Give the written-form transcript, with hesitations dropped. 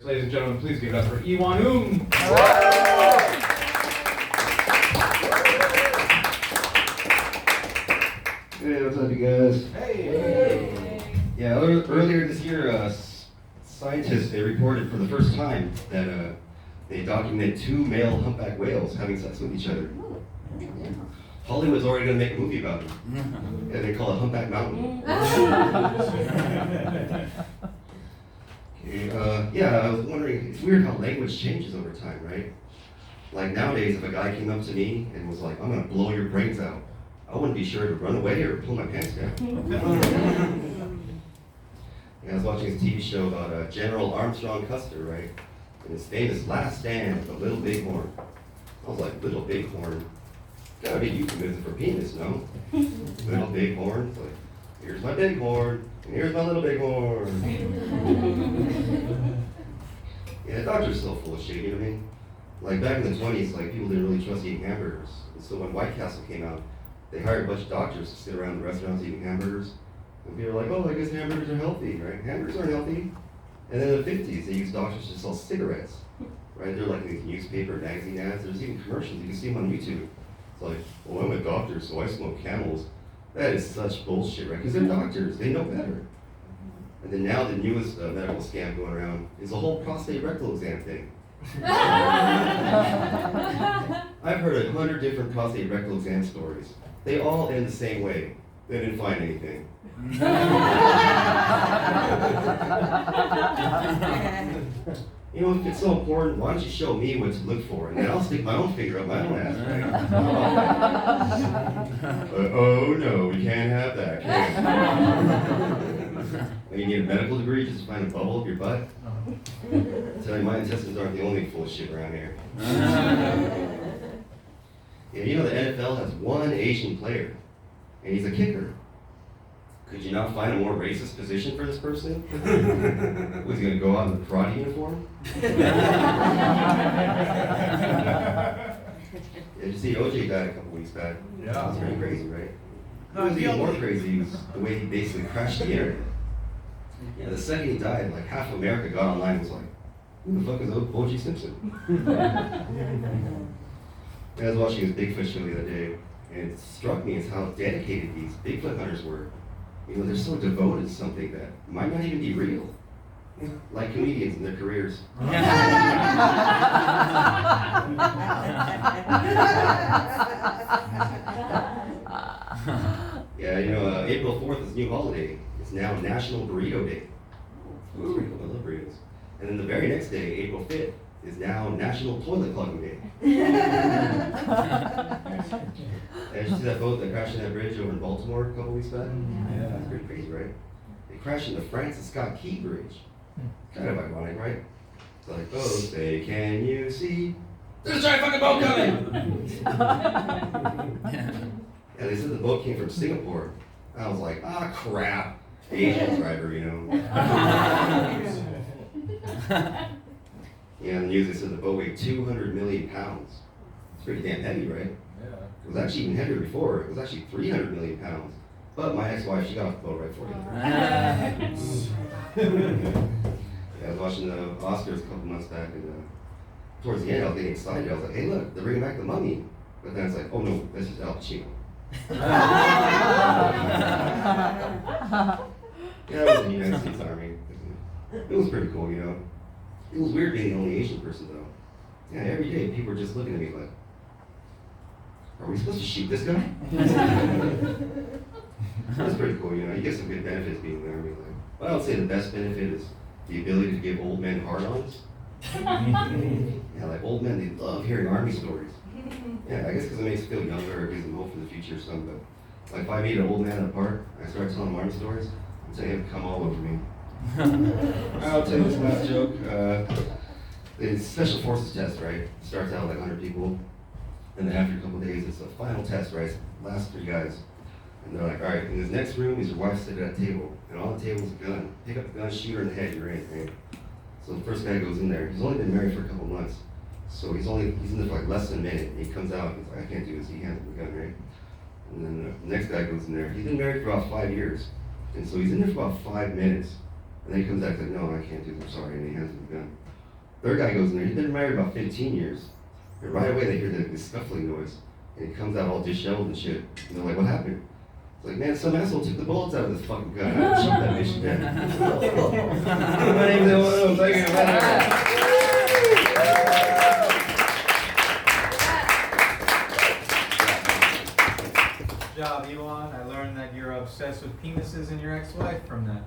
Ladies and gentlemen, please give it up for Iwanum. Hey, what's up, you guys? Hey. Yeah, earlier this year, scientists, they reported for the first time that they documented 2 male humpback whales having sex with each other. Hollywood's already going to make a movie about it. Yeah, they call it Humpback Mountain. Yeah, I was wondering, it's weird how language changes over time, right? Like nowadays, if a guy came up to me and was like, I'm going to blow your brains out, I wouldn't be sure to run away or pull my pants down. Yeah, I was watching this TV show about General Armstrong Custer, right? And his famous last stand, the Little Bighorn. I was like, Little Bighorn? Gotta be euphemism for penis, no? Little Bighorn? It's like, here's my bighorn, and here's my little bighorn. Yeah, doctors are still full of shit, you know what I mean? Like back in the 20s, like people didn't really trust eating hamburgers. And so when White Castle came out, they hired a bunch of doctors to sit around the restaurants eating hamburgers. And people were like, oh, I guess hamburgers are healthy, right? Hamburgers aren't healthy. And then in the 50s, they used doctors to sell cigarettes, right? They're like these newspaper, magazine ads. There's even commercials. You can see them on YouTube. It's like, well, I'm a doctor, so I smoke Camels. That is such bullshit, right? Because they're doctors. They know better. And then now the newest medical scam going around is the whole prostate rectal exam thing. I've heard 100 different prostate rectal exam stories. They all end the same way. They didn't find anything. You know, if it's so important, why don't you show me what to look for, and then I'll stick my own finger up my own ass, right? Oh no, we can't have that, can we? You need a medical degree just to find a bubble up your butt? Tell you, my intestines aren't the only full of shit around here. Yeah, you know the NFL has 1 Asian player, and he's a kicker. Could you not find a more racist position for this person? Was he going to go out in the karate uniform? Yeah, did you see OJ died a couple weeks back? Yeah. That's pretty crazy, right? What was even more crazy was the way he basically crashed the internet. Yeah, the second he died, like half of America got online and was like, who the fuck is O.J. Simpson? I was watching his Bigfoot show the other day, and it struck me as how dedicated these Bigfoot hunters were. You know, they're so devoted to something that might not even be real. Like comedians in their careers. Yeah, you know, April 4th is a new holiday. It's now National Burrito Day. That's pretty cool. I love burritos. And then the very next day, April 5th, is now National Toilet Clogging Day. Did you see that boat that crashed in that bridge over in Baltimore a couple weeks back? Yeah. That's pretty crazy, right? They crashed into Francis Scott Key Bridge. Kind of ironic, right? It's like, oh, say, can you see? There's a giant fucking boat coming! Yeah, they said the boat came from Singapore. I was like, ah, crap. Asian driver, you know. Yeah, in the news they said the boat weighed 200 million pounds. It's pretty damn heavy, right? Yeah. It was actually even heavier before. It was actually 300 million pounds. But my ex-wife, she got off the boat right for you. Yeah, I was watching the Oscars a couple months back, and towards the end, I was getting excited. I was like, hey, look, they're bringing back the Mummy. But then it's like, oh no, this is Al Pacino. Yeah, I was in the United States Army. It was pretty cool, you know. It was weird being the only Asian person, though. Yeah, every day people were just looking at me like, are we supposed to shoot this guy? That's pretty cool, you know. You get some good benefits being in the Army. Like, well, I would say the best benefit is the ability to give old men hard-ons. Yeah, like old men, they love hearing Army stories. Yeah, I guess because it makes them feel younger, or gives them hope for the future or something. But like if I meet an old man in a park, and I start telling him Army stories, I'm saying him come all over me. I'll tell you this last joke. The Special Forces test, right? It starts out like 100 people, and then after a couple of days, it's a final test, right? Last 3 guys. And they're like, all right, in this next room is your wife sitting at a table, and on the table is a gun. Pick up the gun, shoot her in the head, you're in, right? So the first guy goes in there. He's only been married for a couple of months. So he's in there for like less than a minute, and he comes out, and he's like, I can't do this, he hands him the gun, right? And then the next guy goes in there. He's been married for about 5 years, and so he's in there for about 5 minutes. And then he comes back and like, no, I can't do this, I'm sorry, and he hands him the gun. Third guy goes in there, he's been married about 15 years. And right away they hear this scuffling noise. And he comes out all disheveled and shit. And they're like, what happened? It's like, man, some asshole took the bullets out of this fucking gun. I shot that bitch dead. My name's L.O. Thank you. Good job, Elon. I learned that you're obsessed with penises and your ex-wife from that.